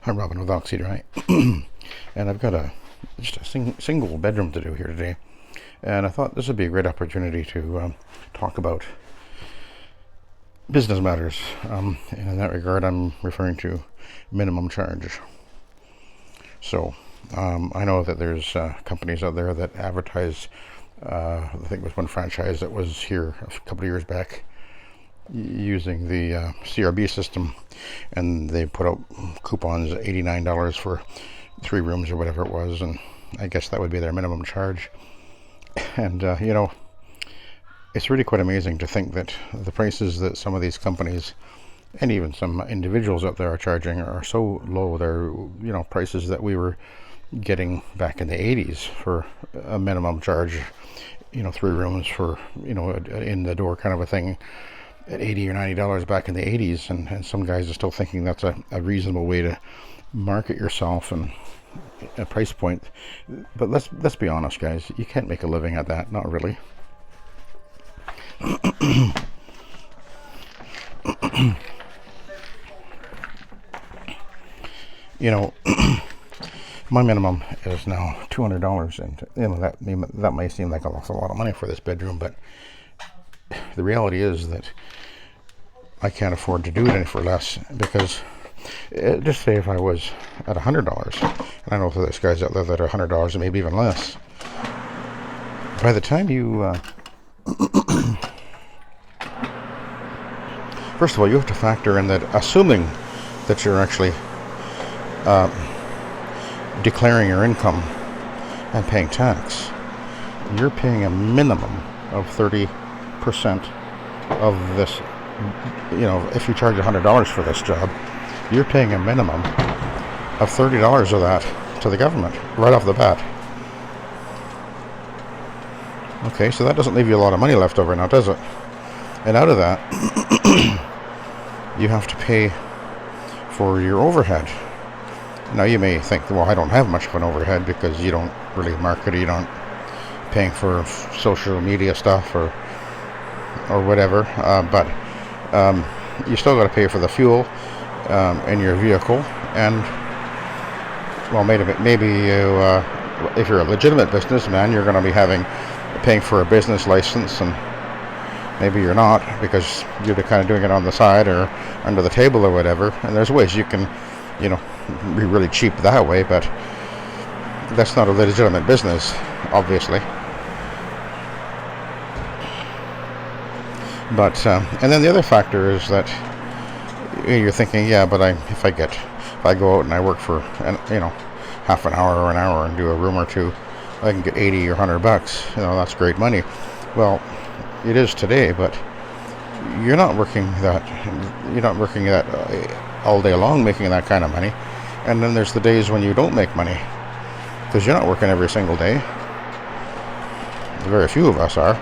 I'm Robin with Oxy-Dry, and I've got just a single bedroom to do here today, and I thought this would be a great opportunity to talk about business matters. And in that regard, I'm referring to minimum charge. So I know that there's companies out there that advertise. I think it was one franchise that was here a couple of years back using the CRB system, and they put out coupons $89 for 3 rooms or whatever it was, and I guess that would be their minimum charge. And it's really quite amazing to think that the prices that some of these companies and even some individuals out there are charging are so low. They're prices that we were getting back in the 80s for a minimum charge, 3 rooms for in the door kind of a thing, at $80 or $90 back in the 80s, and some guys are still thinking that's a reasonable way to market yourself and a price point. But let's be honest, guys, you can't make a living at that, not really. My minimum is now $200, and that may seem like an awful lot of money for this bedroom, but the reality is that I can't afford to do it any for less, because just say if I was at $100, and I know there's guys out there that are $100 and maybe even less, by the time you first of all, you have to factor in that, assuming that you're actually declaring your income and paying tax, you're paying a minimum of 30% of this. If you charge $100 for this job, you're paying a minimum of $30 of that to the government right off the bat. Okay, so that doesn't leave you a lot of money left over now, does it? And out of that, you have to pay for your overhead. Now you may think, well, I don't have much of an overhead because you don't really market, you don't paying for social media stuff or whatever, but you still got to pay for the fuel in your vehicle, and well, maybe you, if you're a legitimate businessman, you're going to be paying for a business license, and maybe you're not because you're kind of doing it on the side or under the table or whatever. And there's ways you can, be really cheap that way, but that's not a legitimate business, obviously. But and then the other factor is that you're thinking, yeah, but if I go out and I work for half an hour or an hour and do a room or two, I can get $80 or $100. That's great money. Well, it is today, but you're not working that all day long making that kind of money. And then there's the days when you don't make money because you're not working every single day. Very few of us are.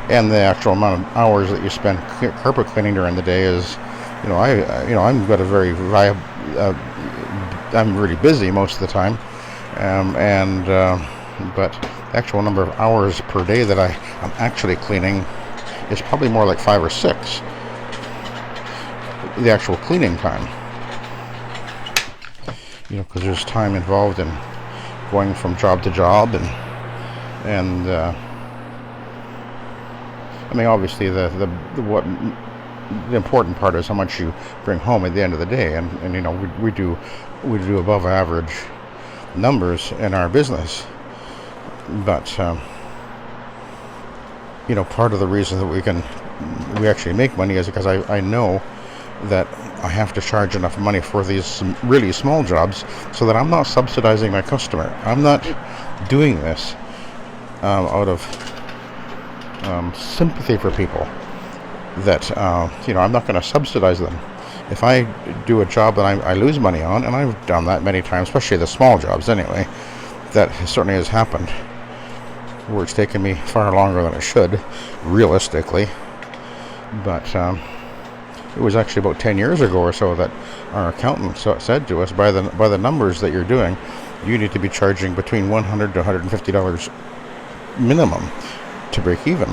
And the actual amount of hours that you spend carpet cleaning during the day is, I'm got a very viable. I'm really busy most of the time, but the actual number of hours per day that I'm actually cleaning is probably more like 5 or 6. The actual cleaning time, because there's time involved in going from job to job, and obviously the important part is how much you bring home at the end of the day, and we do above average numbers in our business, but part of the reason that we actually make money is because I know that I have to charge enough money for these really small jobs so that I'm not subsidizing my customer. I'm not doing this out of sympathy for people that I'm not going to subsidize them. If I do a job that I lose money on, and I've done that many times, especially the small jobs anyway, that certainly has happened, where it's taken me far longer than it should, realistically. But it was actually about 10 years ago or so that our accountant said to us, by the numbers that you're doing, you need to be charging between $100 to $150 minimum to break even.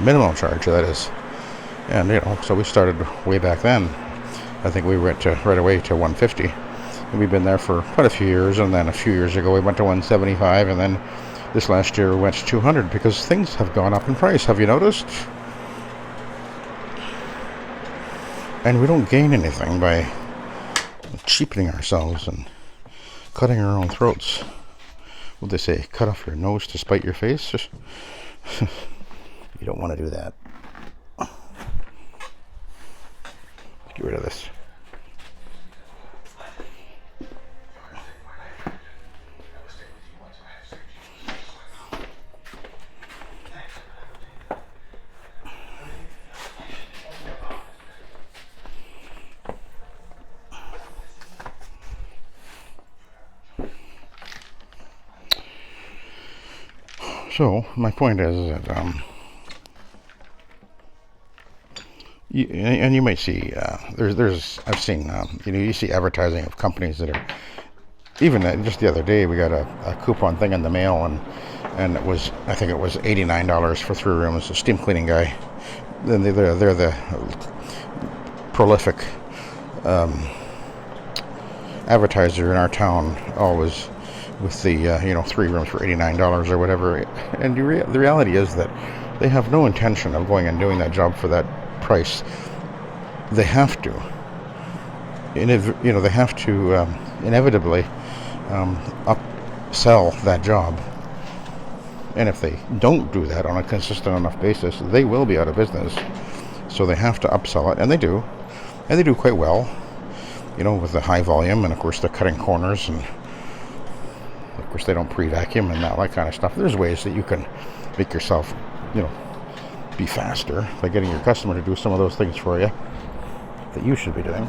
Minimum charge, that is. And so we started way back then, I think we went to right away to 150. And we've been there for quite a few years, and then a few years ago we went to 175, and then this last year we went to 200 because things have gone up in price. Have you noticed? And we don't gain anything by cheapening ourselves and cutting our own throats. What they say, cut off your nose to spite your face? You don't want to do that. Get rid of this. So my point is that you might see I've seen you see advertising of companies that are even just the other day we got a coupon thing in the mail, and it was, I think it was $89 for 3 rooms. A steam cleaning guy. Then they're the prolific advertiser in our town, always with the 3 rooms for $89 or whatever. And the reality is that they have no intention of going and doing that job for that price. They have to. They have to inevitably upsell that job. And if they don't do that on a consistent enough basis, they will be out of business. So they have to upsell it, and they do. And they do quite well, with the high volume, and of course they're cutting corners, and of course they don't pre-vacuum and all that kind of stuff. There's ways that you can make yourself, be faster by getting your customer to do some of those things for you that you should be doing.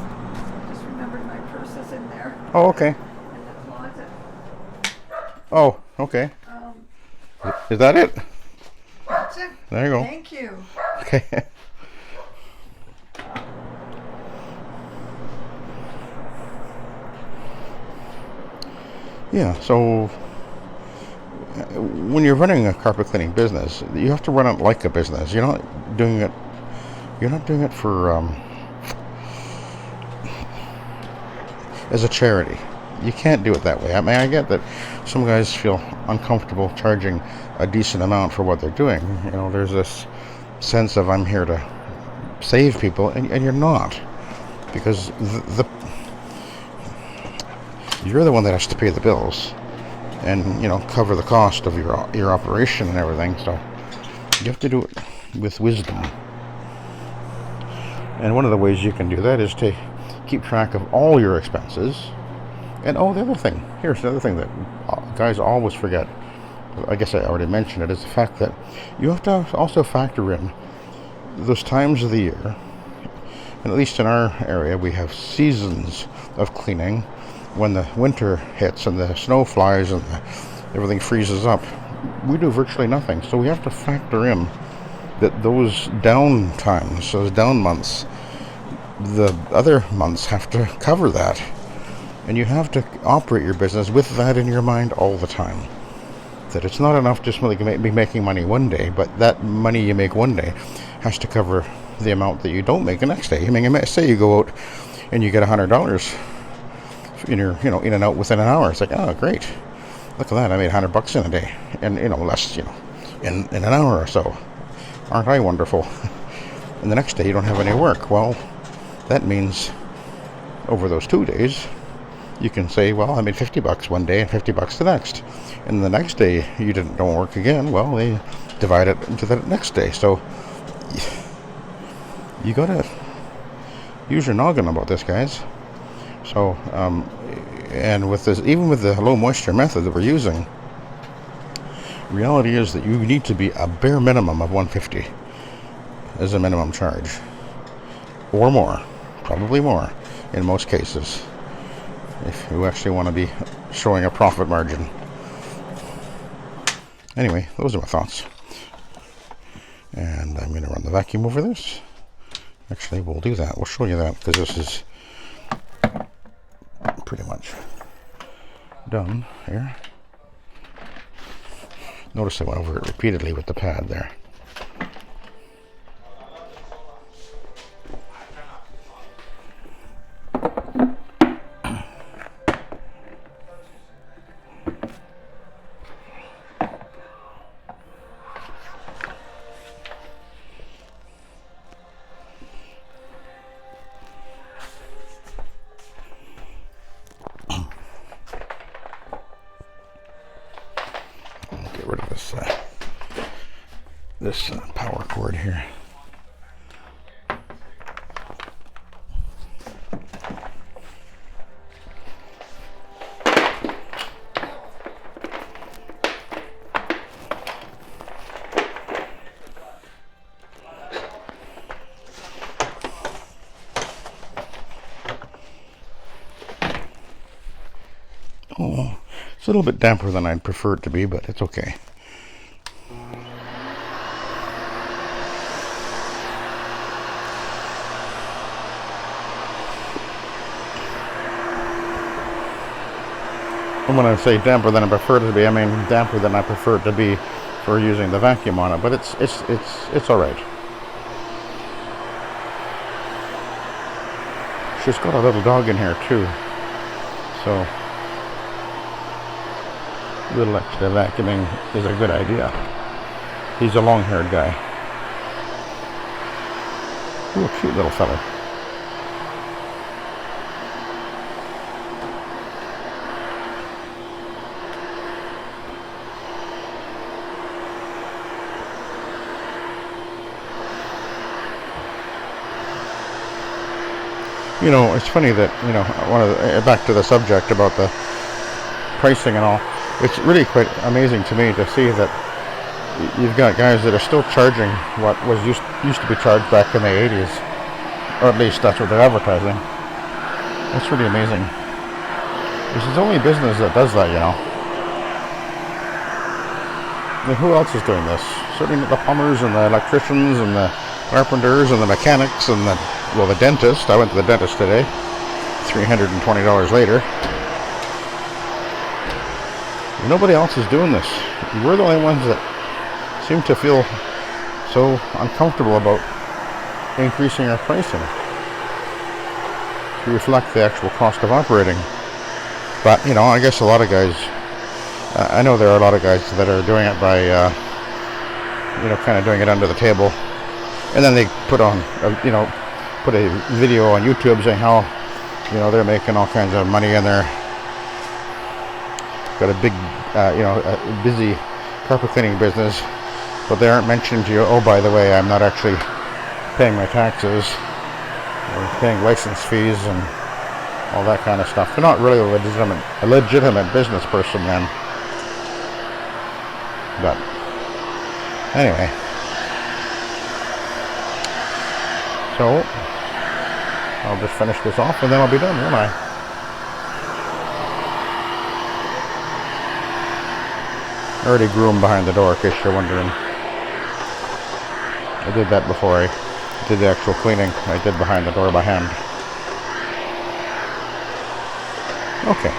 Just remembered my purse is in there. Oh, okay. In the closet. Oh, okay. Is that it? That's it. There you go. Thank you. Okay. Yeah, so when you're running a carpet cleaning business, you have to run it like a business. You're not doing it for as a charity. You can't do it that way. I mean, I get that some guys feel uncomfortable charging a decent amount for what they're doing. There's this sense of, I'm here to save people, and you're not, because you're the one that has to pay the bills and cover the cost of your operation and everything. So you have to do it with wisdom. And one of the ways you can do that is to keep track of all your expenses. And the other thing, here's the other thing that guys always forget. I guess I already mentioned it, is the fact that you have to also factor in those times of the year. And at least in our area, we have seasons of cleaning. When the winter hits and the snow flies and everything freezes up, we do virtually nothing. So we have to factor in that those down times, those down months, the other months have to cover that. And you have to operate your business with that in your mind all the time. That it's not enough just to be making money one day, but that money you make one day has to cover the amount that you don't make the next day. I mean, say you go out and you get $100 in your, in and out within an hour. It's like, oh, great. Look at that. I made $100 in a day. And, less, in an hour or so. Aren't I wonderful? And the next day you don't have any work. Well, that means over those 2 days, you can say, well, I made $50 one day and $50 the next. And the next day you don't work again. Well, they divide it into the next day. So you gotta use your noggin about this, guys. So, and with this, even with the low moisture method that we're using, reality is that you need to be a bare minimum of 150 as a minimum charge, or more, probably more in most cases, if you actually want to be showing a profit margin. Anyway, those are my thoughts. And I'm going to run the vacuum over this. Actually, we'll do that. We'll show you that, because this is pretty much done here. Notice I went over it repeatedly with the pad there. this power cord here. Oh, it's a little bit damper than I'd prefer it to be, but it's okay. And when I say damper than I prefer it to be, I mean damper than I prefer it to be for using the vacuum on it. But it's all right. She's got a little dog in here too, so a little extra vacuuming is a good idea. He's a long-haired guy. Ooh, a cute little fella. You know, it's funny that, you know, back to the subject about the pricing and all. It's really quite amazing to me to see that you've got guys that are still charging what was used to be charged back in the 80s, or at least that's what they're advertising. That's really amazing. This is the only business that does that, you know. I mean, who else is doing this? Certainly the plumbers and the electricians and the carpenters and the mechanics and the dentist. I went to the dentist today, $320 later. Nobody else is doing this. We're the only ones that seem to feel so uncomfortable about increasing our pricing to reflect the actual cost of operating. But, you know, I guess a lot of guys, I know there are a lot of guys that are doing it by, you know, kind of doing it under the table. And then they put on, put a video on YouTube saying how, you know, they're making all kinds of money and they're got a big, a busy carpet cleaning business, but they aren't mentioning to you, oh, by the way, I'm not actually paying my taxes or paying license fees and all that kind of stuff. They're not really a legitimate business person then. But anyway, so I'll just finish this off and then I'll be done, won't I? I already grew them behind the door, in case you're wondering. I did that before I did the actual cleaning. I did behind the door by hand. Okay.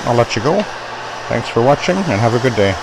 I'll let you go. Thanks for watching and have a good day.